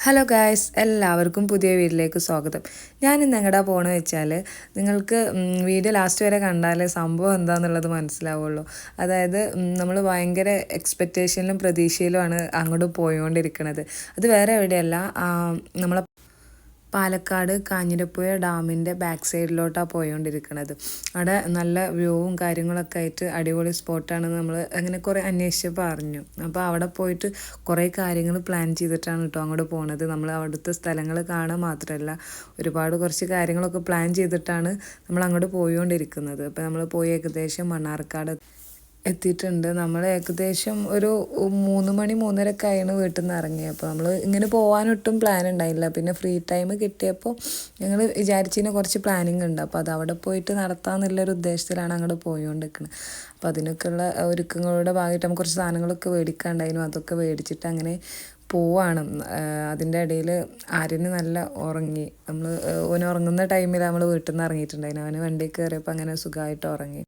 Hello guys, എല്ലാവർക്കും പുതിയ വീഡിയോയിലേക്ക് സ്വാഗതം. ഞാൻ ഇന്ന് എങ്ങടാ പോകണമെന്ന് വെച്ചാൽ നിങ്ങൾക്ക് വീഡിയോ ലാസ്റ്റ് വരെ കണ്ടാലേ സംഭവം എന്താണെന്നുള്ളത് മനസ്സിലാവുള്ളൂ. അതായത് നമ്മൾ ഭയങ്കര എക്സ്പെക്റ്റേഷനിലും പ്രതീക്ഷയിലുമാണ് അങ്ങോട്ട് പോയിക്കൊണ്ടിരിക്കുന്നത്. അത് വേറെ എവിടെയല്ല, നമ്മളെ പാലക്കാട് കാഞ്ഞിരപ്പുഴ ഡാമിൻ്റെ ബാക്ക് സൈഡിലോട്ടാണ് പോയിക്കൊണ്ടിരിക്കുന്നത്. അവിടെ നല്ല വ്യൂവും കാര്യങ്ങളൊക്കെ ആയിട്ട് അടിപൊളി സ്പോട്ടാണെന്ന് നമ്മൾ അങ്ങനെ കുറേ അന്വേഷിച്ചപ്പോൾ അറിഞ്ഞു. അപ്പോൾ അവിടെ പോയിട്ട് കുറേ കാര്യങ്ങൾ പ്ലാൻ ചെയ്തിട്ടാണ് കേട്ടോ അങ്ങോട്ട് പോകുന്നത്. നമ്മൾ അവിടുത്തെ സ്ഥലങ്ങൾ കാണാൻ മാത്രമല്ല, കുറച്ച് കാര്യങ്ങളൊക്കെ പ്ലാൻ ചെയ്തിട്ടാണ് നമ്മൾ അങ്ങോട്ട് പോയിക്കൊണ്ടിരിക്കുന്നത്. അപ്പോൾ നമ്മൾ പോയി ഏകദേശം മണ്ണാർക്കാട് എത്തിയിട്ടുണ്ട്. നമ്മൾ ഏകദേശം ഒരു 3 മണി 3:30 ആയിരുന്നു വീട്ടിൽ നിന്ന് ഇറങ്ങിയത്. അപ്പോൾ നമ്മൾ ഇങ്ങനെ പോകാനൊട്ടും പ്ലാൻ ഉണ്ടായില്ല. പിന്നെ ഫ്രീ ടൈം കിട്ടിയപ്പോൾ ഞങ്ങൾ വിചാരിച്ചതിന് കുറച്ച് പ്ലാനിങ് ഉണ്ട്. അപ്പോൾ അത് അവിടെ പോയിട്ട് നടത്താമെന്നുള്ളൊരു ഉദ്ദേശത്തിലാണ് അങ്ങോട്ട് പോയിക്കൊണ്ടിരിക്കുന്നത്. അപ്പോൾ അതിനൊക്കെയുള്ള ഒരുക്കങ്ങളുടെ ഭാഗമായിട്ട് നമുക്ക് കുറച്ച് സാധനങ്ങളൊക്കെ മേടിക്കാണ്ടായിരുന്നു. അതൊക്കെ മേടിച്ചിട്ട് അങ്ങനെ പോവാണ്. അതിൻ്റെ ഇടയിൽ ആര്യന് നല്ല ഉറങ്ങി. ഓന് ഉറങ്ങുന്ന ടൈമിൽ നമ്മൾ വീട്ടിൽ നിന്ന് ഇറങ്ങിയിട്ടുണ്ടായിരുന്നു. അവന് വണ്ടി കയറിയപ്പോൾ അങ്ങനെ സുഖമായിട്ട് ഉറങ്ങി.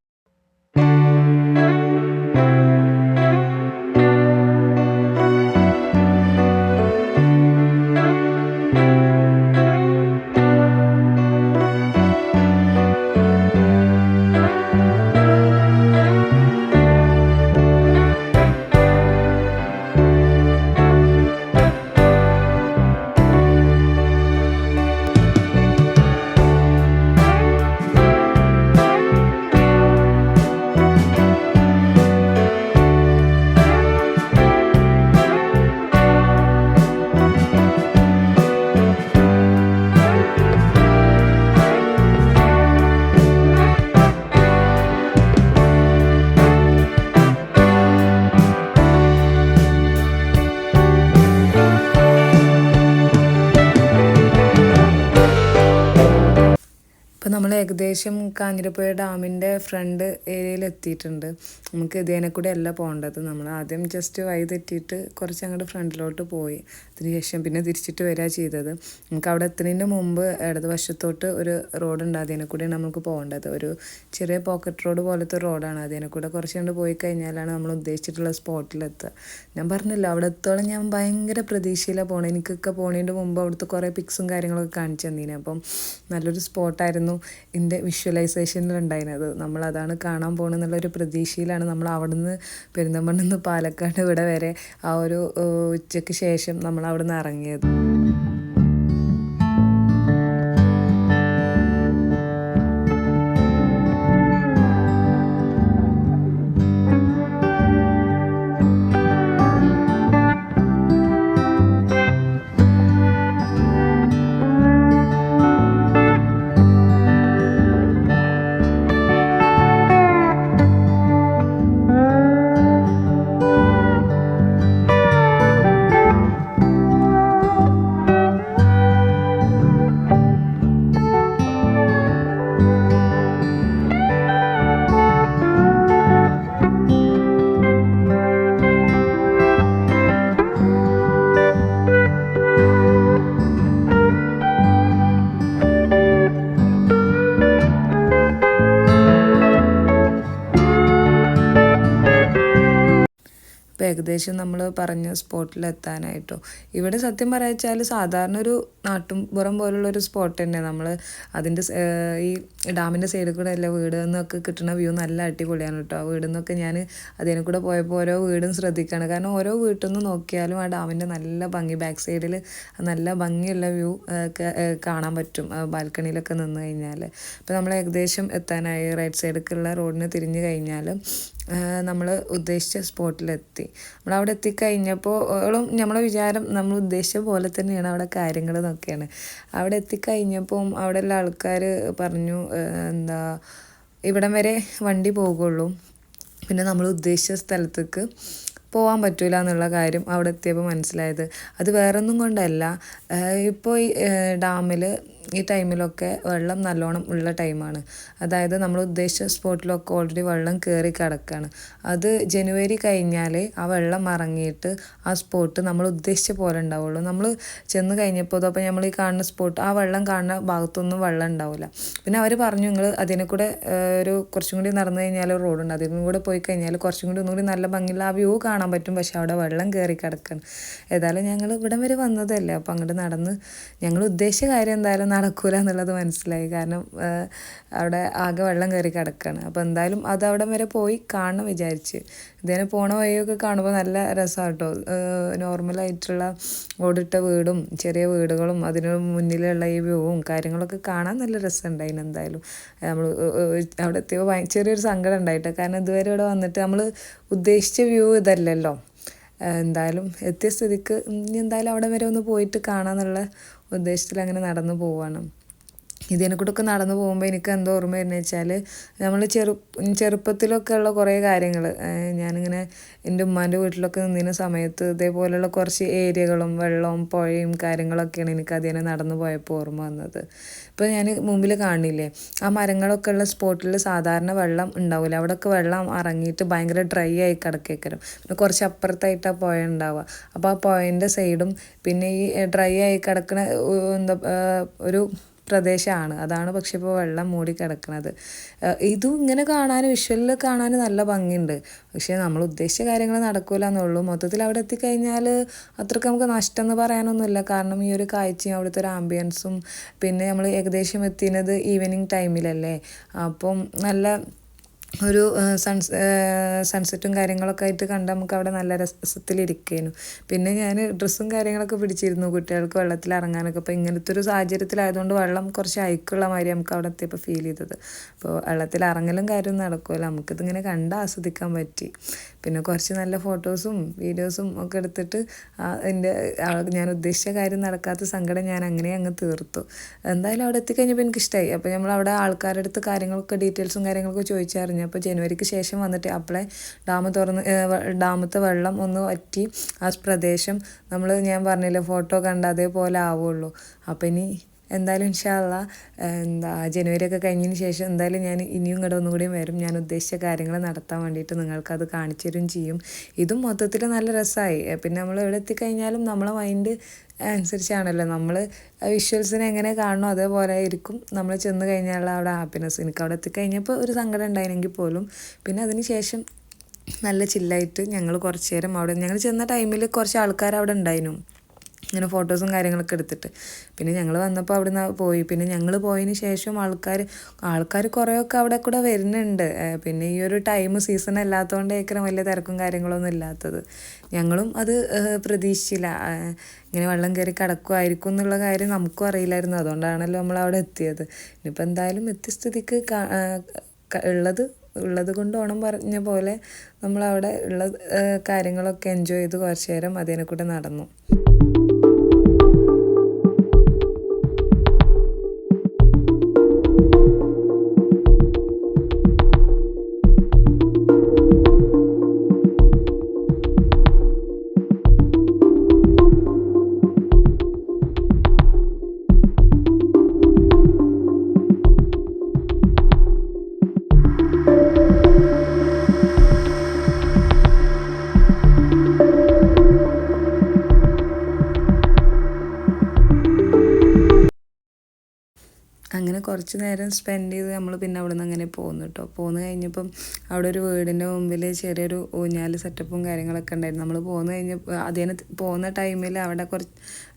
ഇപ്പോൾ നമ്മൾ ഏകദേശം കാഞ്ഞിരപ്പുഴ ഡാമിൻ്റെ ഫ്രണ്ട് ഏരിയയിൽ എത്തിയിട്ടുണ്ട്. നമുക്ക് ഇതിനെ കൂടെ അല്ല പോകേണ്ടത്. നമ്മൾ ആദ്യം ജസ്റ്റ് വഴി തെറ്റിയിട്ട് കുറച്ച് അങ്ങോട്ട് ഫ്രണ്ടിലോട്ട് പോയി. അതിനുശേഷം പിന്നെ തിരിച്ചിട്ട് വരിക ചെയ്തത്. നമുക്ക് അവിടെ എത്തുന്നതിന് മുമ്പ് ഇടതുവശത്തോട്ട് ഒരു റോഡുണ്ട്. അതിനെ കൂടെയാണ് നമുക്ക് പോകേണ്ടത്. ഒരു ചെറിയ പോക്കറ്റ് റോഡ് പോലത്തെ റോഡാണ്. അതിനെ കൂടെ കുറച്ച് കണ്ട് പോയി കഴിഞ്ഞാലാണ് നമ്മൾ ഉദ്ദേശിച്ചിട്ടുള്ള സ്പോട്ടിലെത്തുക. ഞാൻ പറഞ്ഞില്ല, അവിടെ എത്തോളം ഞാൻ ഭയങ്കര പ്രതീക്ഷയിലാണ് പോകണത്. എനിക്കൊക്കെ പോകുന്നതിൻ്റെ മുമ്പ് അവിടുത്തെ കുറേ പിക്സും കാര്യങ്ങളൊക്കെ കാണിച്ചു തന്നീനെ. അപ്പം നല്ലൊരു സ്പോട്ടായിരുന്നു എൻ്റെ വിഷ്വലൈസേഷനിലുണ്ടായിരുന്നത്. നമ്മളതാണ് കാണാൻ പോകണമെന്നുള്ളൊരു പ്രതീക്ഷയിലാണ് നമ്മൾ അവിടുന്ന് പെരിന്തൽമണ്ണ പാലക്കാട് ഇവിടെ വരെ ആ ഒരു ഉച്ചയ്ക്ക് ശേഷം നമ്മൾ അവിടുന്ന് ഇറങ്ങിയത്. ഇപ്പോൾ ഏകദേശം നമ്മൾ പറഞ്ഞ സ്പോട്ടിലെത്താനായിട്ടോ. ഇവിടെ സത്യം പറയാച്ചാൽ സാധാരണ ഒരു നാട്ടുംപുറം പോലുള്ളൊരു സ്പോട്ട് തന്നെ. നമ്മൾ അതിൻ്റെ ഈ ഡാമിൻ്റെ സൈഡിൽ കൂടെ അല്ല വീട് നിന്നൊക്കെ കിട്ടുന്ന വ്യൂ നല്ല അടിപൊളിയാണ് കേട്ടോ. ആ വീടിൽ നിന്നൊക്കെ ഞാൻ അതിനെ കൂടെ പോയപ്പോൾ ഓരോ വീടും ശ്രദ്ധിക്കുകയാണ്. കാരണം ഓരോ വീട്ടിൽ നിന്ന് നോക്കിയാലും ആ ഡാമിൻ്റെ നല്ല ഭംഗി, ബാക്ക് സൈഡിൽ നല്ല ഭംഗിയുള്ള വ്യൂ കാണാൻ പറ്റും ബാൽക്കണിയിലൊക്കെ നിന്ന് കഴിഞ്ഞാൽ. അപ്പോൾ നമ്മൾ ഏകദേശം എത്താനായി. റൈറ്റ് സൈഡിലേക്കുള്ള റോഡിന് തിരിഞ്ഞ് കഴിഞ്ഞാൽ നമ്മൾ ഉദ്ദേശിച്ച സ്പോട്ടിലെത്തി. നമ്മളവിടെ എത്തിക്കഴിഞ്ഞപ്പോൾ നമ്മളെ വിചാരം നമ്മൾ ഉദ്ദേശിച്ച പോലെ തന്നെയാണ് അവിടെ കാര്യങ്ങൾ എന്നൊക്കെയാണ്. അവിടെ എത്തിക്കഴിഞ്ഞപ്പം അവിടെയുള്ള ആൾക്കാർ പറഞ്ഞു, ഇവിടം വരെ വണ്ടി പോകുള്ളൂ, പിന്നെ നമ്മൾ ഉദ്ദേശിച്ച സ്ഥലത്തേക്ക് പോകാൻ പറ്റില്ല എന്നുള്ള കാര്യം അവിടെ എത്തിയപ്പോൾ മനസ്സിലായത്. അത് വേറൊന്നും കൊണ്ടല്ല, ഇപ്പോൾ ഈ ഡാമിൽ ഈ ടൈമിലൊക്കെ വെള്ളം നല്ലോണം ഉള്ള ടൈമാണ്. അതായത് നമ്മൾ ഉദ്ദേശിച്ച സ്പോട്ടിലൊക്കെ ഓൾറെഡി വെള്ളം കയറി കിടക്കുകയാണ്. അത് ജനുവരി കഴിഞ്ഞാൽ ആ വെള്ളം ഇറങ്ങിയിട്ട് ആ സ്പോട്ട് നമ്മൾ ഉദ്ദേശിച്ച പോലെ ഉണ്ടാവുള്ളൂ. നമ്മൾ ചെന്ന് കഴിഞ്ഞപ്പോൾ അപ്പോൾ നമ്മൾ ഈ കാണുന്ന സ്പോട്ട് ആ വെള്ളം കാണുന്ന ഭാഗത്തൊന്നും വെള്ളം ഉണ്ടാവില്ല. പിന്നെ അവർ പറഞ്ഞു, നിങ്ങൾ അതിനെ കൂടെ കുറച്ചും കൂടി നടന്നു കഴിഞ്ഞാൽ റോഡുണ്ട്, അതിനും കൂടെ പോയി കഴിഞ്ഞാൽ കുറച്ചും കൂടി ഒന്നുകൂടി നല്ല ഭംഗിയുള്ള ആ വ്യൂ കാണാൻ കാണാൻ പറ്റും, പക്ഷെ അവിടെ വെള്ളം കയറി കിടക്കണം. ഏതായാലും ഞങ്ങൾ ഇവിടം വരെ വന്നതല്ലേ, അപ്പോൾ അങ്ങോട്ട് നടന്ന് ഞങ്ങൾ ഉദ്ദേശിച്ച കാര്യം എന്തായാലും നടക്കൂല എന്നുള്ളത് മനസ്സിലായി. കാരണം അവിടെ ആകെ വെള്ളം കയറി കിടക്കുകയാണ്. അപ്പോൾ എന്തായാലും അത് അവിടെ വരെ പോയി കാണണം വിചാരിച്ച്. ഇതിനെ പോണ വഴിയൊക്കെ കാണുമ്പോൾ നല്ല രസമാണ് കേട്ടോ. നോർമലായിട്ടുള്ള ഓടിട്ട വീടും ചെറിയ വീടുകളും അതിന് മുന്നിലുള്ള ഈ വ്യൂവും കാര്യങ്ങളൊക്കെ കാണാൻ നല്ല രസമുണ്ടായിന്. എന്തായാലും നമ്മൾ അവിടെ എത്തിയപ്പോൾ ചെറിയൊരു സങ്കടം ഉണ്ടായിട്ട്, കാരണം ഇതുവരെ ഇവിടെ വന്നിട്ട് നമ്മൾ ഉദ്ദേശിച്ച വ്യൂ ഇതല്ലല്ലോ. എന്തായാലും എത്തിയ സ്ഥിതിക്ക് ഇനി എന്തായാലും അവിടെ വരെ ഒന്ന് പോയിട്ട് കാണാമെന്നുള്ള ഉദ്ദേശത്തിൽ അങ്ങനെ നടന്നു പോവുകയാണ്. ഇതിനെ കൂടെയൊക്കെ നടന്നു പോകുമ്പോൾ എനിക്ക് എന്തോ ഓർമ്മ വരുന്നത് വെച്ചാൽ നമ്മൾ ചെറുപ്പത്തിലൊക്കെ ഉള്ള കുറേ കാര്യങ്ങൾ, ഞാനിങ്ങനെ എൻ്റെ ഉമ്മാൻ്റെ വീട്ടിലൊക്കെ നിന്നിരുന്ന സമയത്ത് ഇതേപോലെയുള്ള കുറച്ച് ഏരിയകളും വെള്ളവും പുഴയും കാര്യങ്ങളൊക്കെയാണ് എനിക്ക് അതിനെ നടന്നു പോയപ്പോൾ ഓർമ്മ വന്നത്. ഇപ്പോൾ ഞാൻ മുമ്പിൽ കാണില്ലേ, ആ മരങ്ങളൊക്കെ ഉള്ള സ്പോട്ടിൽ സാധാരണ വെള്ളം ഉണ്ടാവില്ല, അവിടെയൊക്കെ വെള്ളം ഇറങ്ങിയിട്ട് ഭയങ്കര ഡ്രൈ ആയി കിടക്കേക്കരും. പിന്നെ കുറച്ച് അപ്പുറത്തായിട്ടാണ് പുഴ ഉണ്ടാവുക. അപ്പോൾ ആ പുഴേൻ്റെ സൈഡും പിന്നെ ഈ ഡ്രൈ ആയി കിടക്കുന്ന ഒരു പ്രദേശമാണ്, അതാണ് പക്ഷെ ഇപ്പോൾ വെള്ളം മൂടി കിടക്കുന്നത്. ഇതും ഇങ്ങനെ കാണാൻ വിഷ്വലിൽ കാണാൻ നല്ല ഭംഗിയുണ്ട്, പക്ഷേ നമ്മൾ ഉദ്ദേശിച്ച കാര്യങ്ങൾ നടക്കില്ല എന്നുള്ളൂ. മൊത്തത്തിൽ അവിടെ എത്തിക്കഴിഞ്ഞാൽ അത്രയ്ക്ക് നമുക്ക് നഷ്ടം എന്ന് പറയാനൊന്നുമില്ല. കാരണം ഈ ഒരു കാഴ്ചയും അവിടുത്തെ ഒരു ആംബിയൻസും, പിന്നെ നമ്മൾ ഏകദേശം എത്തിയത് ഈവനിങ് ടൈമിലല്ലേ, അപ്പം നല്ല ഒരു സൺസെറ്റും കാര്യങ്ങളൊക്കെ ആയിട്ട് കണ്ട് നമുക്ക് അവിടെ നല്ല രസത്തിലിരിക്കേനു. പിന്നെ ഞാൻ ഡ്രസ്സും കാര്യങ്ങളൊക്കെ പിടിച്ചിരുന്നു കുട്ടികൾക്ക് വെള്ളത്തിൽ ഇറങ്ങാനൊക്കെ. അപ്പോൾ ഇങ്ങനത്തെ ഒരു സാഹചര്യത്തിലായതുകൊണ്ട് വെള്ളം കുറച്ച് അയക്കുള്ള മാതിരി നമുക്ക് അവിടെ എത്തിയപ്പോൾ ഫീൽ ചെയ്തത്. അപ്പോൾ വെള്ളത്തിൽ ഇറങ്ങലും കാര്യമൊന്നും നടക്കുമല്ലോ, നമുക്കിതിങ്ങനെ കണ്ട് ആസ്വദിക്കാൻ പറ്റി. പിന്നെ കുറച്ച് നല്ല ഫോട്ടോസും വീഡിയോസും ഒക്കെ എടുത്തിട്ട് ഞാൻ ഉദ്ദേശിച്ച കാര്യം നടക്കാത്ത സങ്കടം ഞാൻ അങ്ങനെ അങ്ങ് തീർത്തു. എന്തായാലും അവിടെ എത്തിക്കഴിഞ്ഞപ്പോൾ എനിക്കിഷ്ടമായി. അപ്പോൾ നമ്മൾ അവിടെ ആൾക്കാരുടെ അടുത്ത് കാര്യങ്ങളൊക്കെ ഡീറ്റെയിൽസും കാര്യങ്ങളൊക്കെ ചോദിച്ചറിഞ്ഞു. അപ്പോൾ ജനുവരിക്ക് ശേഷം വന്നിട്ട് അപ്പോളെ ഡാമത്തെ വെള്ളം ഒന്ന് വറ്റി ആ പ്രദേശം ഞാൻ പറഞ്ഞില്ലേ ഫോട്ടോ കണ്ട അതേപോലെ ആവുള്ളൂ. അപ്പോൾ ഇനി എന്തായാലും ഇൻഷാ അള്ളാ ജനുവരിയൊക്കെ കഴിഞ്ഞതിന് ശേഷം എന്തായാലും ഞാൻ ഇനിയും ഇങ്ങോട്ട് ഒന്നുകൂടിയും വരും. ഞാൻ ഉദ്ദേശിച്ച കാര്യങ്ങൾ നടത്താൻ വേണ്ടിയിട്ട് നിങ്ങൾക്കത് കാണിച്ചു തരും ചെയ്യും. ഇതും മൊത്തത്തിൽ നല്ല രസമായി. പിന്നെ നമ്മൾ എവിടെ എത്തിക്കഴിഞ്ഞാലും നമ്മളെ മൈൻഡ് അനുസരിച്ചാണല്ലോ, നമ്മൾ വിഷ്വൽസിനെ എങ്ങനെ കാണണോ അതേപോലെ ആയിരിക്കും നമ്മൾ ചെന്ന് കഴിഞ്ഞാലുള്ള അവിടെ ഹാപ്പിനെസ്. എനിക്ക് അവിടെ എത്തിക്കഴിഞ്ഞപ്പോൾ ഒരു സങ്കടം ഉണ്ടായിരുന്നെങ്കിൽ പോലും പിന്നെ അതിന് ശേഷം നല്ല ചില്ലായിട്ട് ഞങ്ങൾ കുറച്ച് നേരം അവിടെ, ഞങ്ങൾ ചെന്ന ടൈമിൽ കുറച്ച് ആൾക്കാർ അവിടെ ഉണ്ടായിരുന്നു ഇങ്ങനെ ഫോട്ടോസും കാര്യങ്ങളൊക്കെ എടുത്തിട്ട്. പിന്നെ ഞങ്ങൾ വന്നപ്പോൾ അവിടെ നിന്ന് പോയി. പിന്നെ ഞങ്ങൾ പോയതിന് ശേഷം ആൾക്കാർ കുറേയൊക്കെ അവിടെ കൂടെ വരുന്നുണ്ട്. പിന്നെ ഈ ഒരു ടൈം സീസൺ അല്ലാത്തതുകൊണ്ടേക്കും വലിയ തിരക്കും കാര്യങ്ങളൊന്നും ഇല്ലാത്തത്. ഞങ്ങളും അത് പ്രതീക്ഷിച്ചില്ല, ഇങ്ങനെ വെള്ളം കയറി കിടക്കുമായിരിക്കും എന്നുള്ള കാര്യം നമുക്കും അറിയില്ലായിരുന്നു. അതുകൊണ്ടാണല്ലോ നമ്മൾ അവിടെ എത്തിയത്. ഇനിയിപ്പോൾ എന്തായാലും എത്തിയ സ്ഥിതിക്ക് ഉള്ളത് കൊണ്ട് ഓണം പറഞ്ഞ പോലെ നമ്മളവിടെ ഉള്ള കാര്യങ്ങളൊക്കെ എൻജോയ് ചെയ്ത് കുറച്ച് നേരം അതിനെ കൂടെ നടന്നു. അങ്ങനെ കുറച്ച് നേരം സ്പെൻഡ് ചെയ്ത് നമ്മൾ പിന്നെ അവിടെ നിന്ന് അങ്ങനെ പോന്നു കേട്ടോ. പോന്നു കഴിഞ്ഞപ്പം അവിടെ ഒരു വീടിൻ്റെ മുമ്പിൽ ചെറിയൊരു ഊഞ്ഞാൽ സെറ്റപ്പും കാര്യങ്ങളൊക്കെ ഉണ്ടായിരുന്നു. നമ്മൾ പോന്നു കഴിഞ്ഞപ്പോൾ അതിന് പോകുന്ന ടൈമിൽ അവിടെ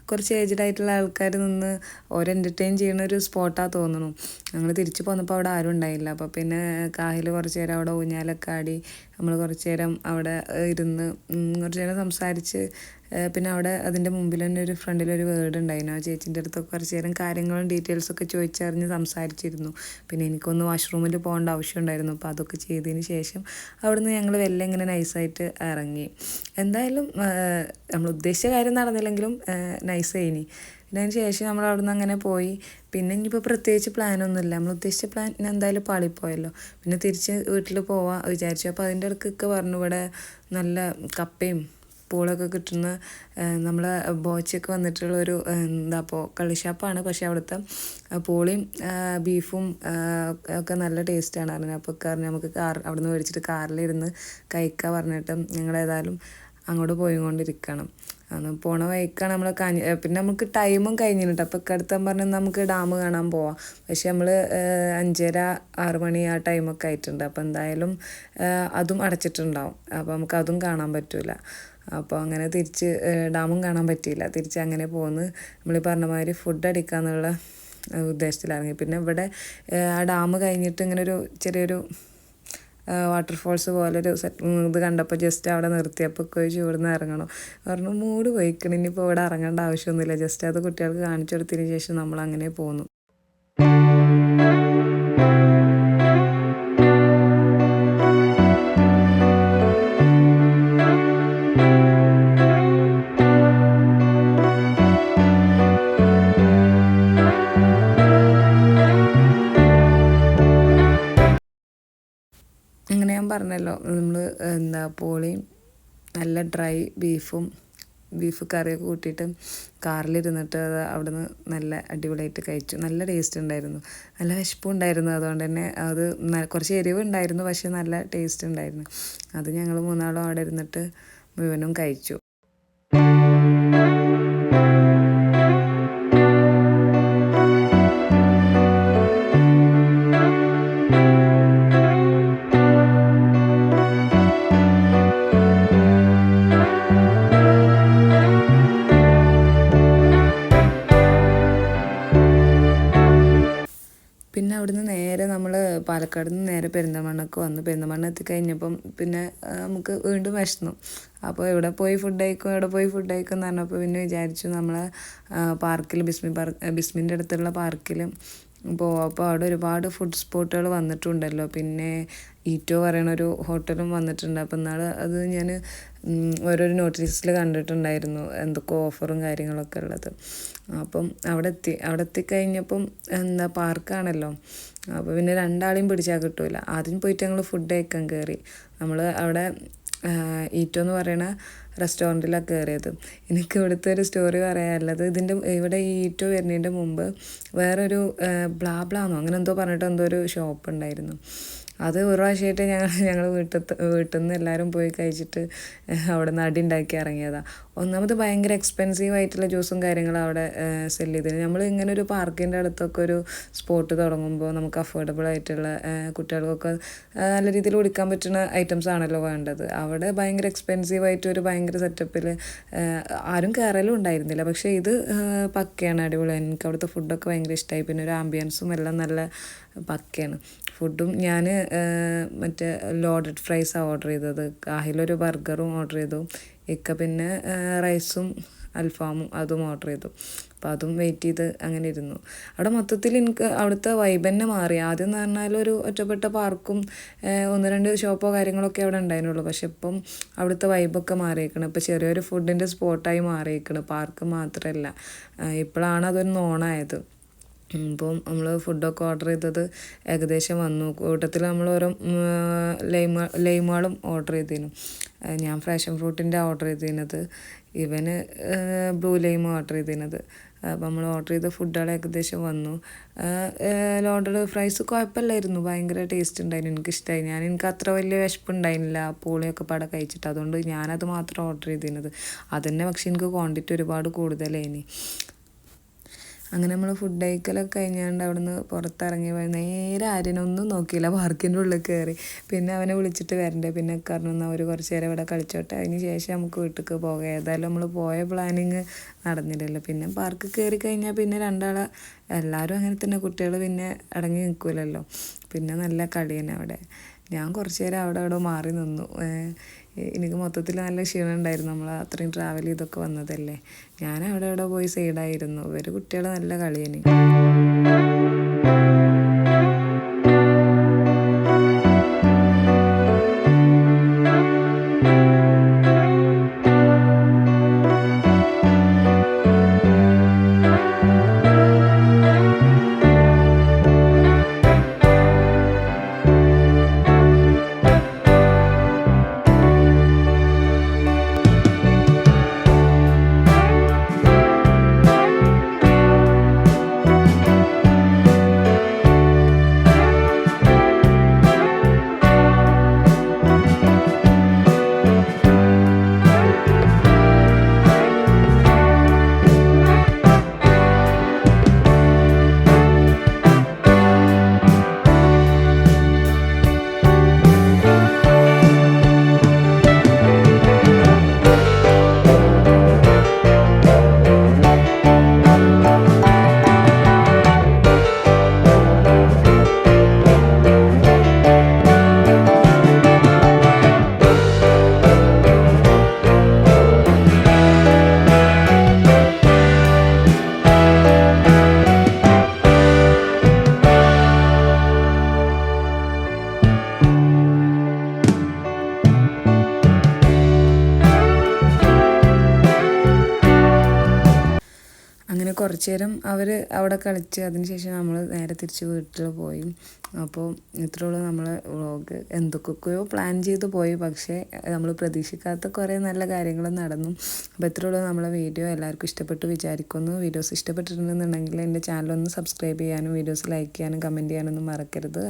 കുറച്ച് ഏജ്ഡ് ആയിട്ടുള്ള ആൾക്കാർ നിന്ന് ഓരോ എൻ്റർടൈൻ ചെയ്യുന്ന ഒരു സ്പോട്ടാണ് തോന്നുന്നു. ഞങ്ങൾ തിരിച്ച് പോന്നപ്പോൾ അവിടെ ആരും ഉണ്ടായില്ല. അപ്പോൾ പിന്നെ കാഹിൽ കുറച്ച് നേരം അവിടെ ഊഞ്ഞാലൊക്കെ ആടി നമ്മൾ കുറച്ച് നേരം അവിടെ ഇരുന്ന് കുറച്ച് നേരം സംസാരിച്ച്. പിന്നെ അവിടെ അതിൻ്റെ മുമ്പിൽ തന്നെ ഒരു ഫ്രണ്ടിലൊരു വീട് ഉണ്ടായിരുന്നു. ആ ചേച്ചീൻ്റെ അടുത്തൊക്കെ കുറച്ച് നേരം കാര്യങ്ങളും ഡീറ്റെയിൽസൊക്കെ ചോദിച്ചറിഞ്ഞ് സംസാരിച്ചിരുന്നു. പിന്നെ എനിക്കൊന്ന് വാഷ്റൂമിൽ പോകേണ്ട ആവശ്യം ഉണ്ടായിരുന്നു. അപ്പോൾ അതൊക്കെ ചെയ്തതിന് ശേഷം അവിടുന്ന് ഞങ്ങൾ വെല്ലം ഇങ്ങനെ നൈസായിട്ട് ഇറങ്ങി. എന്തായാലും നമ്മൾ ഉദ്ദേശിച്ച കാര്യം നടന്നില്ലെങ്കിലും നൈസായിനി. പിന്നെ അതിന് ശേഷം നമ്മൾ അവിടെ നിന്ന് അങ്ങനെ പോയി. പിന്നെ ഇനിയിപ്പോൾ പ്രത്യേകിച്ച് പ്ലാനൊന്നുമില്ല, നമ്മൾ ഉദ്ദേശിച്ച പ്ലാൻ എന്തായാലും പാളിപ്പോയല്ലോ. പിന്നെ തിരിച്ച് വീട്ടിൽ പോവാൻ വിചാരിച്ചു. അപ്പോൾ അതിൻ്റെ ഇടയ്ക്കൊക്കെ പറഞ്ഞു ഇവിടെ നല്ല കപ്പയും പൂളൊക്കെ കിട്ടുന്ന നമ്മളെ ബോച്ചൊക്കെ വന്നിട്ടുള്ളൊരു കള്ളിഷാപ്പാണ്. പക്ഷേ അവിടുത്തെ പൂളിയും ബീഫും ഒക്കെ നല്ല ടേസ്റ്റാണ് പറഞ്ഞത്. അപ്പോൾ നമുക്ക് അവിടെ നിന്ന് മേടിച്ചിട്ട് കാറിലിരുന്ന് കഴിക്കാൻ പറഞ്ഞിട്ട് ഞങ്ങളേതായാലും അങ്ങോട്ട് പോയിക്കൊണ്ടിരിക്കണം. അന്ന് പോണ വഴിക്കാണ് നമ്മൾ പിന്നെ നമുക്ക് ടൈമും കഴിഞ്ഞിട്ട് അപ്പോൾ ഇക്കടുത്ത് പറഞ്ഞാൽ നമുക്ക് ഡാം കാണാൻ പോവാം. പക്ഷെ നമ്മൾ 5:30-6 മണി ആ ടൈമൊക്കെ ആയിട്ടുണ്ട്. അപ്പോൾ എന്തായാലും അതും അടച്ചിട്ടുണ്ടാവും. അപ്പോൾ നമുക്ക് അതും കാണാൻ പറ്റില്ല. അപ്പോൾ അങ്ങനെ തിരിച്ച് ഡാമും കാണാൻ പറ്റിയില്ല. തിരിച്ച് അങ്ങനെ പോന്ന് നമ്മൾ പറഞ്ഞ മാതിരി ഫുഡ് അടിക്കാന്നുള്ള ഉദ്ദേശത്തിലിറങ്ങി. പിന്നെ ഇവിടെ ആ ഡാം കഴിഞ്ഞിട്ട് ഇങ്ങനെ ഒരു ചെറിയൊരു വാട്ടർഫോൾസ് പോലൊരു ഇത് കണ്ടപ്പോൾ ജസ്റ്റ് അവിടെ നിർത്തിയപ്പോൾ ചോദിച്ചു ഇവിടുന്ന് ഇറങ്ങണം പറഞ്ഞു. മൂഡ് പോയിക്കണം, ഇനിയിപ്പോൾ ഇവിടെ ഇറങ്ങേണ്ട ആവശ്യമൊന്നുമില്ല, ജസ്റ്റ് അത് കുട്ടികൾക്ക് കാണിച്ചു കൊടുത്തതിന് ശേഷം നമ്മൾ അങ്ങനെ പോന്നു. അങ്ങനെ ഞാൻ പറഞ്ഞല്ലോ, നമ്മൾ പോളിയും നല്ല ഡ്രൈ ബീഫ് കറിയൊക്കെ കൂട്ടിയിട്ട് കാറിലിരുന്നിട്ട് അവിടുന്ന് നല്ല അടിപൊളിയായിട്ട് കഴിച്ചു. നല്ല ടേസ്റ്റ് ഉണ്ടായിരുന്നു, നല്ല വിശപ്പും ഉണ്ടായിരുന്നു. അതുകൊണ്ട് തന്നെ അത് കുറച്ച് എരിവ് ഉണ്ടായിരുന്നു, പക്ഷേ നല്ല ടേസ്റ്റ് ഉണ്ടായിരുന്നു. അത് ഞങ്ങൾ 3 ആളും അവിടെ ഇരുന്നിട്ട് മുഴുവനും കഴിച്ചു. പിന്നെ അവിടുന്ന് നേരെ നമ്മൾ പാലക്കാട് നിന്ന് നേരെ പെരിന്തൽമണ്ണക്ക് വന്നു. പെരിന്തൽമണ്ണ എത്തിക്കഴിഞ്ഞപ്പം പിന്നെ നമുക്ക് വീണ്ടും വിശന്നു. അപ്പോൾ എവിടെ പോയി ഫുഡ് കഴിക്കും എന്ന് പറഞ്ഞപ്പോൾ പിന്നെ വിചാരിച്ചു നമ്മൾ പാർക്കിൽ ബിസ്മിൻ്റെ അടുത്തുള്ള പാർക്കിൽ പോവാം. അപ്പോൾ അവിടെ ഒരുപാട് ഫുഡ് സ്പോട്ടുകൾ വന്നിട്ടുണ്ടല്ലോ. പിന്നെ ഈറ്റോ പറയണൊരു ഹോട്ടലും വന്നിട്ടുണ്ട്. അപ്പോൾ അത് ഞാൻ ഓരോരോ നോട്ടീസിൽ കണ്ടിട്ടുണ്ടായിരുന്നു, എന്തൊക്കെ ഓഫറും കാര്യങ്ങളൊക്കെ ഉള്ളത്. അപ്പം അവിടെ എത്തിക്കഴിഞ്ഞപ്പം പാർക്കാണല്ലോ. അപ്പോൾ പിന്നെ 2 ആളെയും പിടിച്ചാൽ കിട്ടില്ല. ആദ്യം പോയിട്ട് ഞങ്ങൾ ഫുഡ് കഴിക്കാൻ കയറി. നമ്മൾ അവിടെ ഈറ്റോ എന്ന് പറയുന്ന റെസ്റ്റോറൻറ്റിലാണ് കയറിയത്. എനിക്ക് ഇവിടുത്തെ ഒരു സ്റ്റോറി പറയാനുള്ളത്, ഇവിടെ ഈ ഈറ്റോ വരുന്നതിൻ്റെ മുമ്പ് വേറൊരു ബ്ലാബ്ലാന്നോ അങ്ങനെ എന്തോ പറഞ്ഞിട്ട് എന്തോ ഒരു ഷോപ്പ് ഉണ്ടായിരുന്നു. അത് ഒരു പ്രാവശ്യമായിട്ട് ഞങ്ങൾ വീട്ടിൽ നിന്ന് എല്ലാവരും പോയി കഴിച്ചിട്ട് അവിടെ നിന്ന് അടി ഉണ്ടാക്കി ഇറങ്ങിയതാണ്. ഒന്നാമത് ഭയങ്കര എക്സ്പെൻസീവ് ആയിട്ടുള്ള ജ്യൂസും കാര്യങ്ങളും അവിടെ സെല്ല് ചെയ്തിരുന്നു. നമ്മൾ ഇങ്ങനെ ഒരു പാർക്കിൻ്റെ അടുത്തൊക്കെ ഒരു സ്പോട്ട് തുടങ്ങുമ്പോൾ നമുക്ക് അഫോർഡബിൾ ആയിട്ടുള്ള കുട്ടികൾക്കൊക്കെ നല്ല രീതിയിൽ കുടിക്കാൻ പറ്റുന്ന ഐറ്റംസ് ആണല്ലോ വേണ്ടത്. അവിടെ ഭയങ്കര എക്സ്പെൻസീവ് ആയിട്ട് ഒരു ഭയങ്കര സെറ്റപ്പിൽ ആരും കയറലും ഉണ്ടായിരുന്നില്ല. പക്ഷേ ഇത് പക്കയാണ്, അടിപൊളിയാണ്. എനിക്ക് അവിടുത്തെ ഫുഡൊക്കെ ഭയങ്കര ഇഷ്ടമായി. പിന്നെ ഒരു ആംബിയൻസും എല്ലാം നല്ല പക്കയാണ്. ഫുഡും ഞാൻ മറ്റേ ലോഡഡ് ഫ്രൈസാണ് ഓർഡർ ചെയ്തത്. കാഹിലൊരു ബർഗറും ഓർഡർ ചെയ്തു. പിന്നെ റൈസും അൽഫാമും അതും ഓർഡർ ചെയ്തു. അപ്പോൾ അതും വെയിറ്റ് ചെയ്ത് അങ്ങനെ ഇരുന്നു. അവിടെ മൊത്തത്തിൽ എനിക്ക് അവിടുത്തെ വൈബ് തന്നെ മാറി. ആദ്യം എന്ന് പറഞ്ഞാൽ ഒരു ഒറ്റപ്പെട്ട പാർക്കും 1-2 ഷോപ്പോ കാര്യങ്ങളൊക്കെ അവിടെ ഉണ്ടായിരുന്നുള്ളൂ. പക്ഷെ ഇപ്പം അവിടുത്തെ വൈബൊക്കെ മാറിയേക്കണം. ഇപ്പോൾ ചെറിയൊരു ഫുഡിൻ്റെ സ്പോട്ടായി മാറിയേക്കണം, പാർക്ക് മാത്രമല്ല. ഇപ്പോഴാണ് അതൊരു നോണായത്. ഇപ്പം നമ്മൾ ഫുഡൊക്കെ ഓർഡർ ചെയ്തത് ഏകദേശം വന്നു. കൂട്ടത്തിൽ നമ്മൾ ഓരോ ലൈമുകളും ഓർഡർ ചെയ്തിരുന്നു. ഞാൻ ഫ്രാഷൻ ഫ്രൂട്ടിൻ്റെ ഓർഡർ ചെയ്തിരുന്നത്, ഇവന് ബ്ലൂ ലൈം ഓർഡർ ചെയ്തിരുന്നത്. അപ്പോൾ നമ്മൾ ഓർഡർ ചെയ്ത ഫുഡുകൾ ഏകദേശം വന്നു. ലോഡഡ് ഫ്രൈസ് കുഴപ്പമില്ലായിരുന്നു, ഭയങ്കര ടേസ്റ്റ് ഉണ്ടായിരുന്നു, എനിക്കിഷ്ടമായി. എനിക്ക് അത്ര വലിയ വിശപ്പുണ്ടായിരുന്നില്ല പൂളിയൊക്കെ പാടെ കഴിച്ചിട്ട്. അതുകൊണ്ട് ഞാനത് മാത്രം ഓർഡർ ചെയ്തിരുന്നത്. അതുതന്നെ പക്ഷെ എനിക്ക് ക്വാണ്ടിറ്റി ഒരുപാട് കൂടുതലായിനി. അങ്ങനെ നമ്മൾ ഫുഡ് കഴിക്കലൊക്കെ കഴിഞ്ഞാണ്ട് അവിടുന്ന് പുറത്തിറങ്ങി നേരെ ആര്യനൊന്നും നോക്കിയില്ല, പാർക്കിൻ്റെ ഉള്ളിൽ കയറി. പിന്നെ അവനെ വിളിച്ചിട്ട് വരണ്ടേ, പിന്നെ കാരണം അവർ കുറച്ച് നേരം ഇവിടെ കളിച്ചോട്ടെ, അതിന് ശേഷം നമുക്ക് വീട്ടിലേക്ക് പോകാം. ഏതായാലും നമ്മൾ പോയ പ്ലാനിങ് നടന്നില്ലല്ലോ. പിന്നെ പാർക്ക് കയറി കഴിഞ്ഞാൽ പിന്നെ എല്ലാവരും അങ്ങനെ തന്നെ, കുട്ടികൾ പിന്നെ അടങ്ങി നിൽക്കില്ലല്ലോ. പിന്നെ നല്ല കളി തന്നെ അവിടെ. ഞാൻ കുറച്ച് നേരം അവിടെ മാറി നിന്നു. എനിക്ക് മൊത്തത്തിൽ നല്ല ക്ഷീണം ഉണ്ടായിരുന്നു, നമ്മൾ അത്രയും ട്രാവൽ ചെയ്തൊക്കെ വന്നതല്ലേ. ഞാൻ അവിടെ പോയി സൈഡായിരുന്നു. കുട്ടികൾ നല്ല കളിയാണ്. കുറച്ച് നേരം അവർ അവിടെ കളിച്ച് അതിന് ശേഷം നമ്മൾ നേരെ തിരിച്ച് വീട്ടിൽ പോയി. അപ്പോൾ ഇത്രയുള്ളൂ നമ്മളെ വ്ളോഗ്. എന്തൊക്കെയോ പ്ലാൻ ചെയ്ത് പോയി, പക്ഷേ നമ്മൾ പ്രതീക്ഷിക്കാത്ത കുറേ നല്ല കാര്യങ്ങൾ നടന്നു. അപ്പോൾ ഇത്രയുള്ളൂ നമ്മളെ വീഡിയോ. എല്ലാവർക്കും ഇഷ്ടപ്പെട്ടു വിചാരിക്കുന്നു. വീഡിയോസ് ഇഷ്ടപ്പെട്ടിട്ടുണ്ടെന്നുണ്ടെങ്കിൽ എൻ്റെ ചാനലൊന്ന് സബ്സ്ക്രൈബ് ചെയ്യാനും വീഡിയോസ് ലൈക്ക് ചെയ്യാനും കമൻറ്റ് ചെയ്യാനൊന്നും മറക്കരുത്.